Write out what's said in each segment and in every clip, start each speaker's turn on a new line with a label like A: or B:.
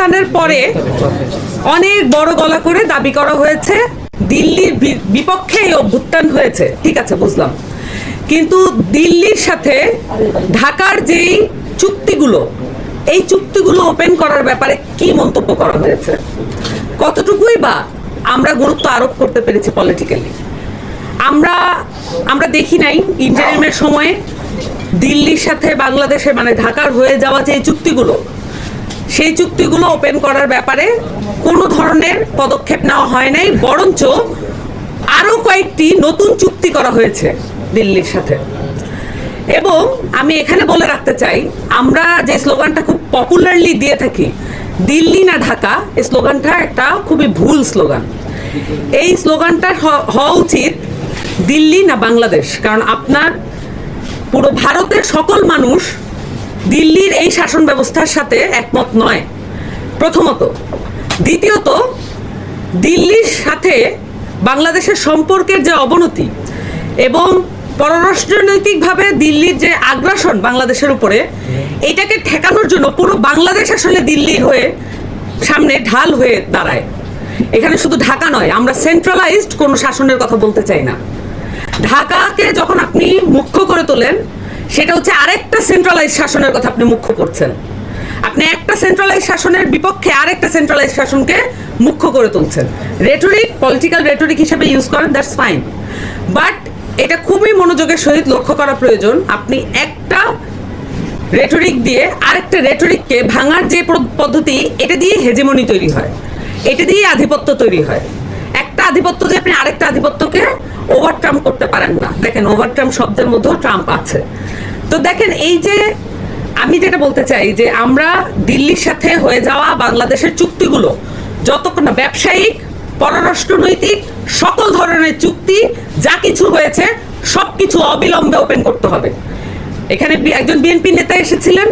A: অভ্যুত্থানের পরে অনেক বড় গলা করে দাবি করা হয়েছে দিল্লির বিপক্ষে এই অভ্যুত্থান হয়েছে, ঠিক আছে বুঝলাম, কিন্তু দিল্লির সাথে ঢাকার যেই চুক্তিগুলো, এই চুক্তিগুলো ওপেন করার ব্যাপারে কি মন্তব্য করা হয়েছে, কতটুকুই বা আমরা গুরুত্ব আরোপ করতে পেরেছি পলিটিক্যালি। আমরা দেখি নাই ইন্টারিমের সময়ে দিল্লির সাথে বাংলাদেশে মানে ঢাকার হয়ে যাওয়া যে চুক্তিগুলো, সেই চুক্তিগুলো ওপেন করার ব্যাপারে কোনো ধরনের পদক্ষেপ নেওয়া হয় নাই, বরঞ্চ আরো কয়েকটি নতুন চুক্তি করা হয়েছে দিল্লির সাথে। এবং আমি এখানে বলে রাখতে চাই, আমরা যে স্লোগানটা খুব পপুলারলি দিয়ে থাকি, দিল্লি না ঢাকা, এই স্লোগানটা একটা খুবই ভুল স্লোগান। এই স্লোগানটা হওয়া উচিত দিল্লি না বাংলাদেশ, কারণ আপনার পুরো ভারতের সকল মানুষ দিল্লির এই শাসন ব্যবস্থার সাথে একমত নয়, প্রথমত। দ্বিতীয়ত, দিল্লির সাথে বাংলাদেশের সম্পর্কের যে অবনতি এবং পররাষ্ট্রনৈতিকভাবে দিল্লির যে আগ্রাসন বাংলাদেশের উপরে, এটাকে ঠেকানোর জন্য পুরো বাংলাদেশ আসলে দিল্লির হয়ে সামনে ঢাল হয়ে দাঁড়ায়। এখানে শুধু ঢাকা নয়, আমরা সেন্ট্রালাইজড কোনো শাসনের কথা বলতে চাই না। ঢাকাকে যখন আপনি মুখ্য করে তোলেন, সেটা হচ্ছে আরেকটা সেন্ট্রালাইজ শাসনের কথা আপনি মুখ্য করছেন। আপনি একটা সেন্ট্রালাইজ শাসনের বিপক্ষে আরেকটা সেন্ট্রালাইজ শাসনকে মুখ্য করে তুলছেন। রেটরিক, পলিটিক্যাল রেটরিক হিসেবে ইউজ করেন, দ্যাটস ফাইন, বাট এটা খুবই মনোযোগের সহিত লক্ষ্য করা প্রয়োজন। আপনি একটা রেটরিক দিয়ে আরেকটা রেটরিককে ভাঙার যে পদ্ধতি, এটা দিয়ে হেজেমনি তৈরি হয়, এটা দিয়ে আধিপত্য তৈরি হয়। একটা আধিপত্য দিয়ে আপনি আরেকটা আধিপত্যকে ওভারট্রাম্প করতে পারেন না। দেখেন, ওভারট্রাম্প শব্দের মধ্যেও ট্রাম্প আছে। তো দেখেন, এই যে আমি যেটা বলতে চাই যে আমরা দিল্লির সাথে হয়ে যাওয়া বাংলাদেশের চুক্তিগুলো, যতক্ষণ না ব্যবসায়িক, পররাষ্ট্রনৈতিক, সকল ধরনের চুক্তি যা কিছু হয়েছে সব কিছু অবিলম্বে ওপেন করতে হবে। এখানে একজন বিএনপি নেতা এসেছিলেন,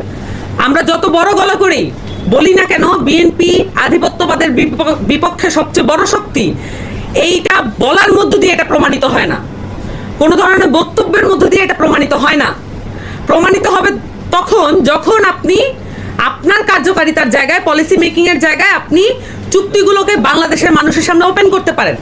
A: আমরা যত বড় গলা করেই বলি না কেন বিএনপি আধিপত্যবাদের বিপক্ষে সবচেয়ে বড় শক্তি, এইটা বলার মধ্য দিয়ে এটা প্রমাণিত হয় না, কোনো ধরনের বক্তব্যের মধ্য দিয়ে এটা প্রমাণিত হয় না। প্রমাণিত হবে তখন যখন আপনি আপনার কার্যকারিতার জায়গায়, পলিসি মেকিং এর জায়গায় আপনি চুক্তিগুলোকে বাংলাদেশের মানুষের সামনে ওপেন করতে পারেন।